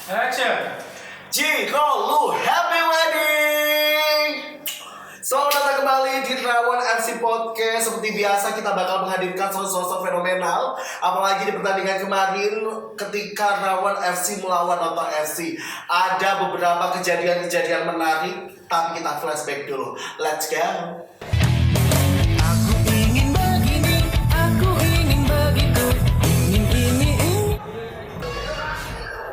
Action. Jika lu happy wedding. Selamat datang kembali di Rawan FC Podcast. Seperti biasa kita bakal menghadirkan sosok-sosok fenomenal. Apalagi di pertandingan kemarin ketika Rawan FC melawan Noto FC, ada beberapa kejadian-kejadian menarik. Tapi kita flashback dulu. Let's go.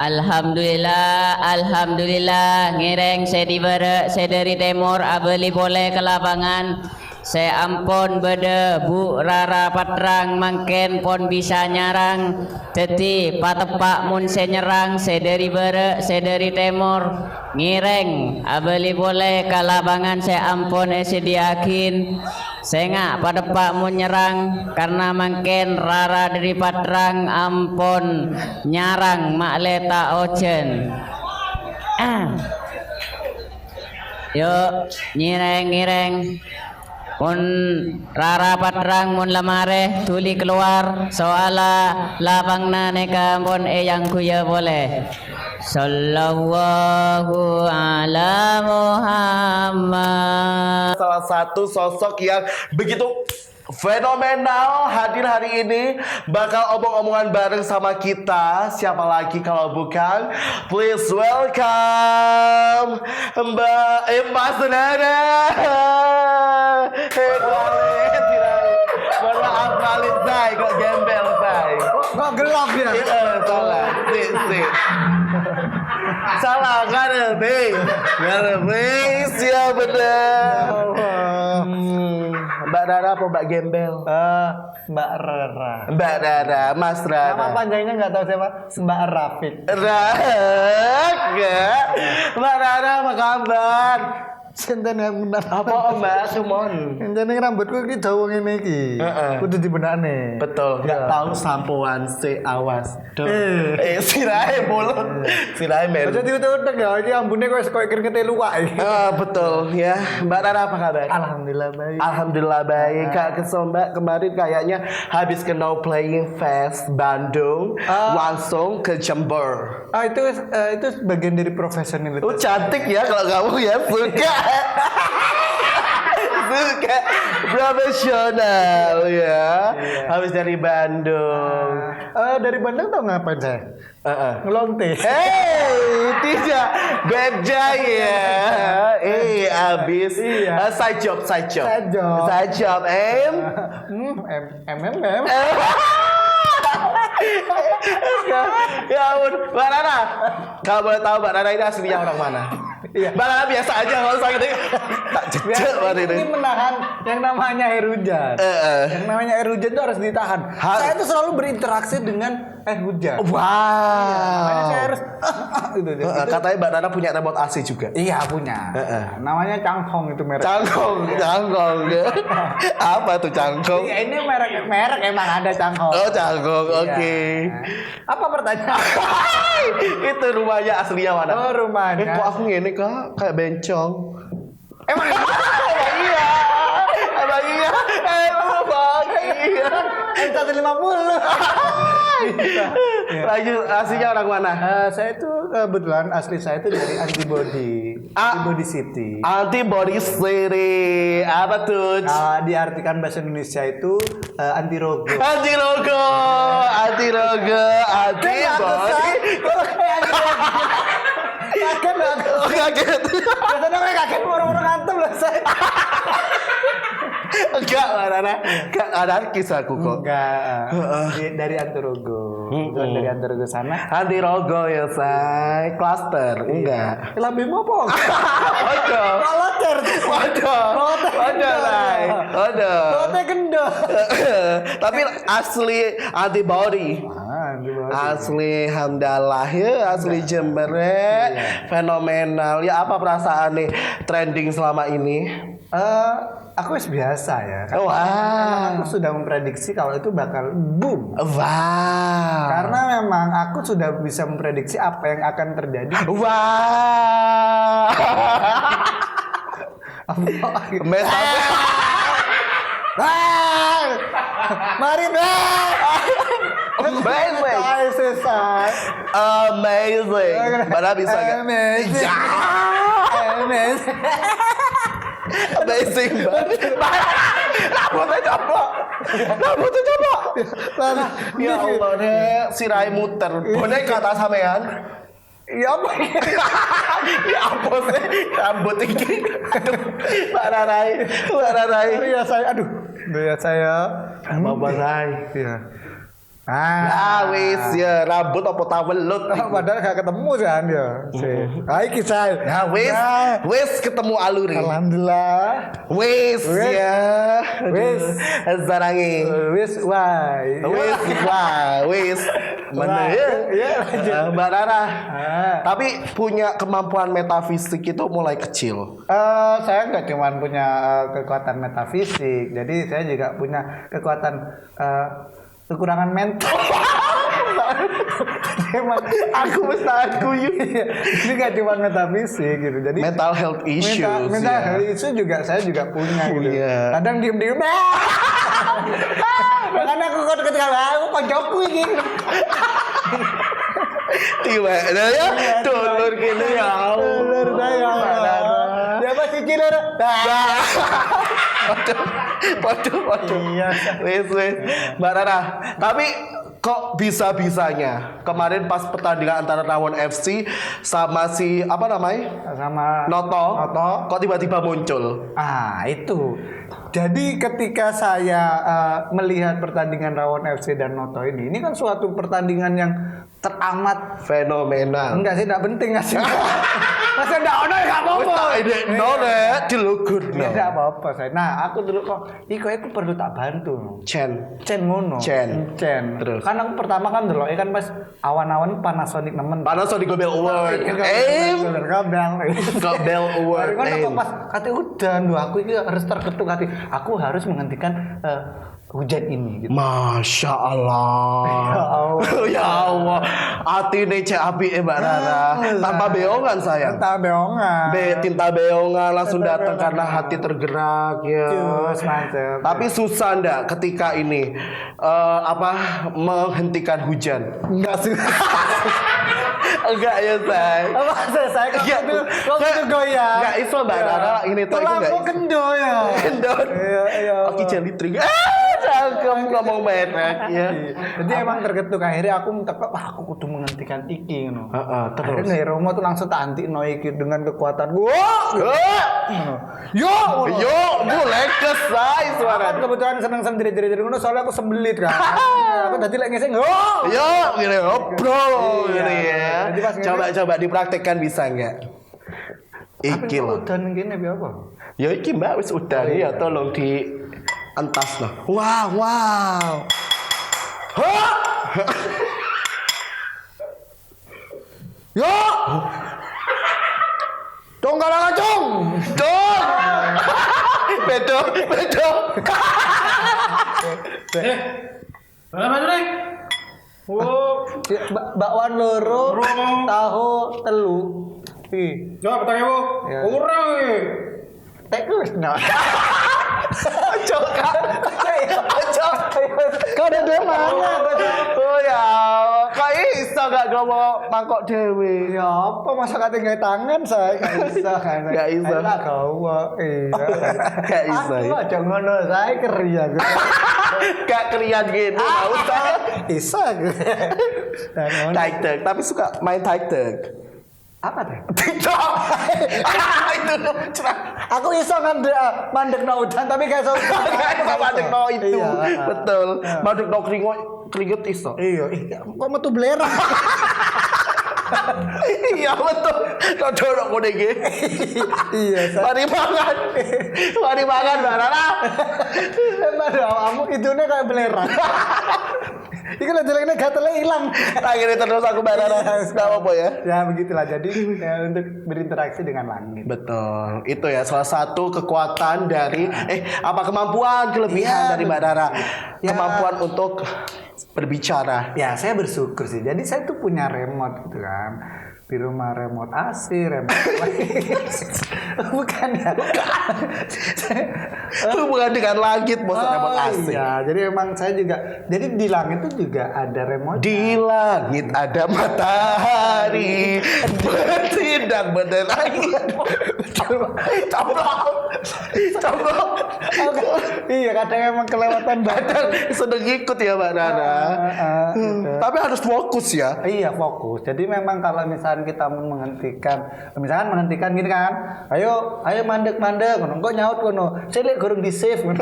Alhamdulillah, ngireng saya dari timur abeli boleh ke lapangan. Saya ampun bede Bu Rara Patrang mangken pon bisa nyarang. Teti patepak mun saya nyerang saya dari timur. Ngireng abeli boleh ke lapangan saya ampun sediakin. Saya ngak pada pak mau nyerang karena mungkin Rara dari Patrang ampun nyarang mak leta ojen. Yuk nyireng mun Rara Patrang mun lamare tuli keluar soala lapangna neka pun yang kuya boleh. Sallallahu ala Muhammad. Salah satu sosok yang begitu fenomenal hadir hari ini, bakal omong-omongan bareng sama kita. Siapa lagi kalau bukan, please welcome Mbak Senada. Mohon maaf Walid say, kok gembel say. Kok gelap ya? Salah. Salah ngerti siapa bener. Mbak Rara apa Mbak Gembel? Mbak Rara. Mbak Rara, Mas Rara. Nama panjangnya nggak tahu siapa? Mbak Rafiq. Mbak Rara apa kabar? Sinten yang benar Apa Mbak Sumon? Ini rambutku iki dawa ngene iki. Kudu dibenakne. Betul, nggak tahu sampoan se awas. Sirahe bolong. Sirahe melu. Aja diutek ya, iki ambune kok keringet luwak iki. Betul ya. Mbak Rara apa kabar? Alhamdulillah baik. Alhamdulillah baik. Kak Kesel Mbak kemarin kayaknya habis ke No Playing Fest Bandung, langsung ke Jember. Itu bagian dari profesionalitas. Cantik ya kalau kamu ya, suka. Suka profesional ya. Habis dari Bandung. Dari Bandung tau ngapain saya? Ngelonte. Tidak beda ya. Habis side job. Ya ampun, Mbak Rara. Kalau boleh tahu Mbak Rara ini aslinya orang mana? Iya. Mbak Rara biasa aja kalau sakit tak jejak banget Ini ini. menahan yang namanya air hujan. Yang namanya air hujan itu harus ditahan. Saya tuh selalu berinteraksi dengan air hujan. Wow. Makanya saya harus gitu. Katanya Mbak Rara punya remote AC juga. Iya punya. Namanya Cangkong itu merek. Cangkong. Apa tuh Cangkong? Iya ini merek emang ada Cangkong. Oh Cangkong, oke. Apa pertanyaan? Itu rumahnya aslinya mana? Oh rumahnya. Kok aku ngene kak kayak bencong. Emang Emang iya. M150. Lanjut, aslinya orang mana? Saya itu kebetulan asli saya itu dari Antibody City. Antibody City. Apa tuh? Diartikan bahasa Indonesia itu anti rogo. Anti logo. Kaget. Biasanya kaget orang-orang ngantem lah saya. Enggak, Rara. Enggak anarkis aku kok. Enggak. Dari Antirogo. Dari Antirogo sana. Anti logo ya, say. Cluster. Enggak. Lebih mau apa? Waduh. Loter. Loter gendong. Tapi asli antibody. Asli hamdalah ya, asli Jember. Fenomenal. Ya apa perasaan nih trending selama ini? Aku biasa ya. Wah. Aku sudah memprediksi kalau itu bakal boom. Wow. Karena memang aku sudah bisa memprediksi apa yang akan terjadi. Wow. Mari deh. Amazing. Selesai. Amazing. Bara bisa gak? Amazing. Ya. Amazing. Amazing banget. Rambutnya coba. Ya Allah, nek sirai muter. Bonek kata sampean. Ya apa? Ya apa sih rambut ini? Mbak Rarai. Ya saya, aduh. Ya saya. Bapak saya. Iya. Ah, wis ya rambut apa tawelut. Padahal gak ketemu kan ya. Hai kisah. Nah, wis ketemu aluri. Alhamdulillah. Wis ya. Wis. Zarangi. Wis. Mana ya? Ya, lanjut. Mbak Rara. Tapi punya kemampuan metafisik itu mulai kecil. Saya nggak cuma punya kekuatan metafisik, jadi saya juga punya kekuatan kekurangan mental. Aku mesti guyu. Ini nggak cuma metafisik gitu, jadi Mental health issues. mental ya. health issue juga saya juga punya gitu. Punya. Kadang diem. Makanya aku ketika aku kocokku ini. Tiba ya, dulur gini ya Dulur saya. Dia masih cilur. Waduh. Iya. Wis. Mbak Rara, tapi kok bisa-bisanya kemarin pas pertandingan antara Rawon FC sama si apa namanya? Sama Noto. Kok tiba-tiba muncul? Itu. Jadi ketika saya melihat pertandingan Rawon FC dan Noto ini kan suatu pertandingan yang teramat Fenomenal. enggak sih, enggak penting nggak sih. Masa enggak ono ya enggak apa-apa. Dilugut no. Enggak apa-apa saya. Nah, aku dulu kok aku perlu tak bantu. Cen ngono. Cen. Terus. Karena aku pertama kan dulu kan pas awan-awan Panasonic nemen. Panasonic Gobel Award. Gobel Award. Kan aku pas kata udah aku ini harus terketuk hati. Aku harus menghentikan hujan ini gitu. Masya Allah. Ya Allah. Hati ini cek api Mbak Rara. Tanpa beongan sayang. Tinta beongan. Tinta beongan langsung datang karena hati tergerak ya. Cus, mantep. Tapi susah ndak ketika ini menghentikan hujan? Enggak sih. Enggak ya say. Apa saya kok itu goyang. Enggak iso Mbak Rara ini tuh itu enggak. Aku kendo ya. Kendor. Iya. Oke jadi trik. Cangkem ngomong merek ya. Jadi emang tergetuk akhirnya aku minta aku kudu menghentikan iki ngono. Terus. Akhirnya Romo tuh langsung tak antikno iki dengan kekuatan gua. Yo, mulai kesai suara. Aku kebetulan seneng sendiri ngono soalnya aku sembelit kan. Aku tadi lagi ngeseng. Yo, gini bro, gini ya. Jadi pas Coba dipraktekkan bisa enggak? Iki loh. Udah ngene piye apa? Ya iki Mbak wis udah ya tolong di entas loh. Wow. Hah? Yo. Dong kalah acung. Dong. Bedo. Mana Rek? Oh, Bakwan loro, tahu telu. coba bertanya Bu. Ya. Kurang nih. Tekus no. Kau ada dua mana? Oh ya, kau iso gak gawa mangkok dewe? Ya apa masa kate gawe tangan saya gak bisa kan. Gak iso. Lah gawa. Iya. Gak iso. Aku aja ngono saya keri aku. Gak kerian gitu, gak usah. Bisa aku. Taekdek, tapi suka main taekdek. Apa tuh? TikTok. Itu cerah. Aku iso mandek no udan tapi gak iso. Mandek no itu. Iya. Betul. Mandek no keringet iso. Iya, kok metu belerang. Iya betul. Kau dorong kode iki. Iya, Mari makan. Mbak Rara. Padahal kamu idune kayak belerang. Iki lho jeleknya gatalnya hilang. Akhirnya terus aku Mbak Rara. Gak apa-apa ya. Ya begitulah jadi untuk berinteraksi dengan langit. Betul. Itu ya salah satu kekuatan dari kemampuan kelebihan Iya, dari Mbak Rara. Ya. Kemampuan untuk berbicara. Ya saya bersyukur sih. Jadi saya tuh punya remote gitu kan. Di rumah remote AC, remote bukan ya? Bukan dengan langit, bos, remote AC. Iya, jadi emang saya juga. Jadi di langit itu juga ada remote. Di langit ada matahari bertindak benerangi. Coba. Iya, kadang emang kelewatan badan. Sedang ikut ya Mbak Nana. Gitu. Tapi harus fokus ya. Iya, fokus. Jadi memang kalau misalkan kita menghentikan gini kan, ayo mandek kono, kok nyaut kono, saya lihat gurung di save kono.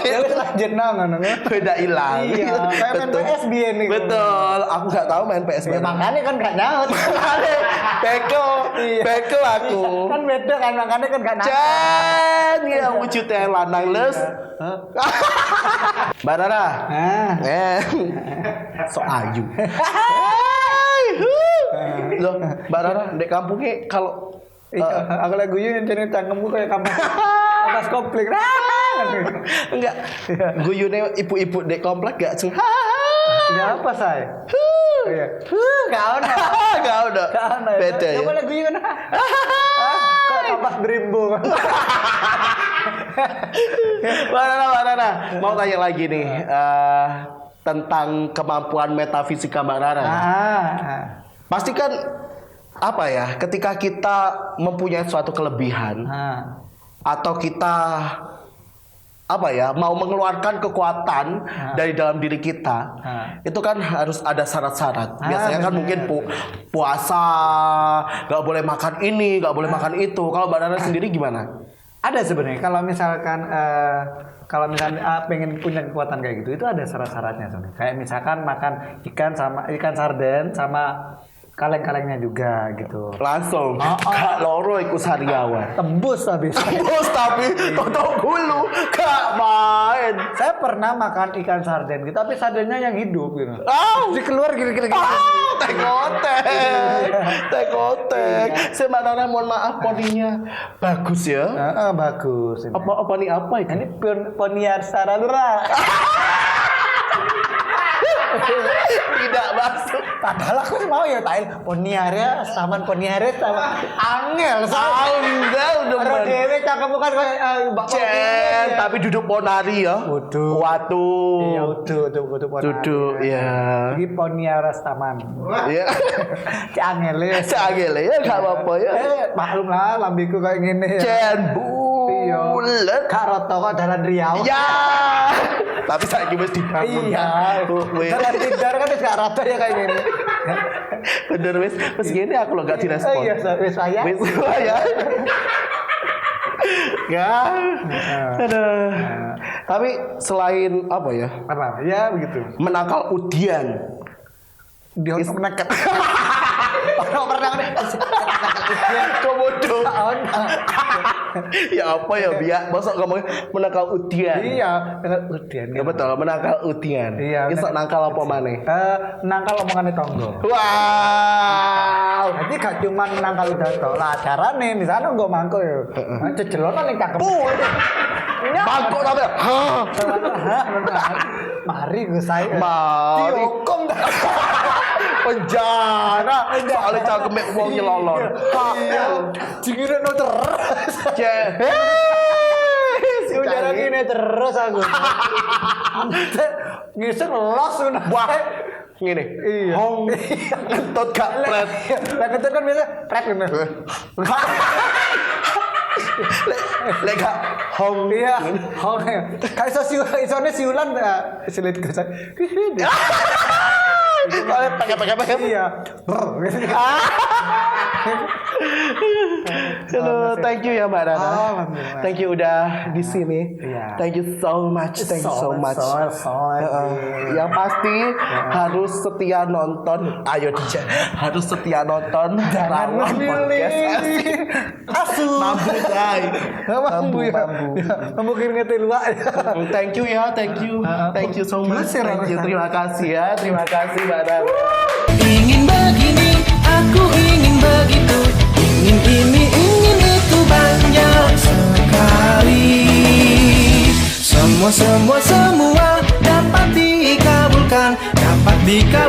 Ya wis lanjut nang ngono. Beda hilang. Iya, kayak main PS biyen nih. Betul. Aku nggak tahu main PS. Ya, makanya kan gak nyaut. Beko aku. Kan beda kan, makanya kan gak nyaut. Jan, ya wujudnya yang lanang les. Mbak Nana. So ayu. Loh, Mbak Nana, di kampungnya kalau aku lagi guyun jadi cangkemmu kayak kamu atas komplek. enggak, guyune ibu-ibu di komplek gak suka. Ya apa say? Iya. Gak ada. Beda ya. Coba lagi guyun. Kok tambah dreambo. Mbak Nana, mau tanya lagi nih tentang kemampuan metafisika Mbak Nana. Pasti kan apa ya, ketika kita mempunyai suatu kelebihan atau kita apa ya, mau mengeluarkan kekuatan dari dalam diri kita, itu kan harus ada syarat-syarat. Biasanya kan mungkin puasa, nggak boleh makan ini, nggak boleh makan itu. Kalau Mbak Nana sendiri gimana? Ada sebenarnya. Kalau misalkan pengen punya kekuatan kayak gitu, itu ada syarat-syaratnya sebenarnya. Kayak misalkan makan ikan sarden sama kaleng-kalengnya juga gitu. Langsung Kak Loro ikut sariawan. Tembus habis. Tapi toto gulu gak main. Saya pernah makan ikan sarden gitu, tapi sardennya yang hidup gitu. Jadi keluar gini-gini. Tekotek. Sebenarnya mohon maaf, poninya bagus ya. Bagus. Apa nih apa itu? Ini poniar saradra. Tidak masuk. Padahal aku mau ya tail poniare sama angel Angel Ora demen. dhewe cakep bukan kayak Cen, tapi duduk ponari ya. Waduh. Iya, udah ponari. Duduk ya. Iki poniare taman. Iya. Ci angel ya. Cagele ya gak apa-apa ya. Maklum lah lambiku kayak gini ya. Cen bulet. Karoto kok dalan Riau. Ya. Tapi saiki wis dibangun. Iya. Dalan Tidar kan wis gak rata ya kayak gini. Bener wis gini aku lo gak direspon. Iya, wis saya. Wis ya. Ya. Aduh. Tapi selain apa ya? Apa? Ya begitu. Menangkal udian. Dia menekan. Pernah Komodo. Ya apa ya biar masuk ngomong menangkal udian. Iya, dengan udian. Ya betul, menangkal udian. Iya. Iso nangkal apa maneh? Nangkal omongane tonggo. Wow. Jadi gak cuma nangkal udah tok. Lah carane misalnya nggo mangko ya. Cejelonan ning cakep. Bangkok sampe. Mari Gus saya. Mari. Dihukum dah. Penjara. Soalnya cangkemek wong nyelolor. Iya. Jingirno terus. Udara gini terus aku. Ngisuk los sudah. Wah. Ngene. Iya. Hong. Kentut gak pret. Lah kentut kan biasa pret gitu. Lek gak hong. Iya. Hong. Kayak isone siulan silit ke saya. Pakai. Iya. Halo, thank you ya Mbak Nana. Alhamdulillah. Thank you udah di sini. Iya. Thank you so much. Thank you so much. Yang pasti harus setia nonton. Ayo DJ, harus setia nonton. Jangan Rawan memilih. Podcast. Mampu say. Bambu. Bambu keringetnya luak. Thank you ya, thank you. Thank you so much. Thank you. Terima kasih ya. Terima kasih Mbak Nana. Ingin begini, aku ingin begitu. Ingin ini, ingin itu banyak sekali. Semua dapat dikabulkan. Di kau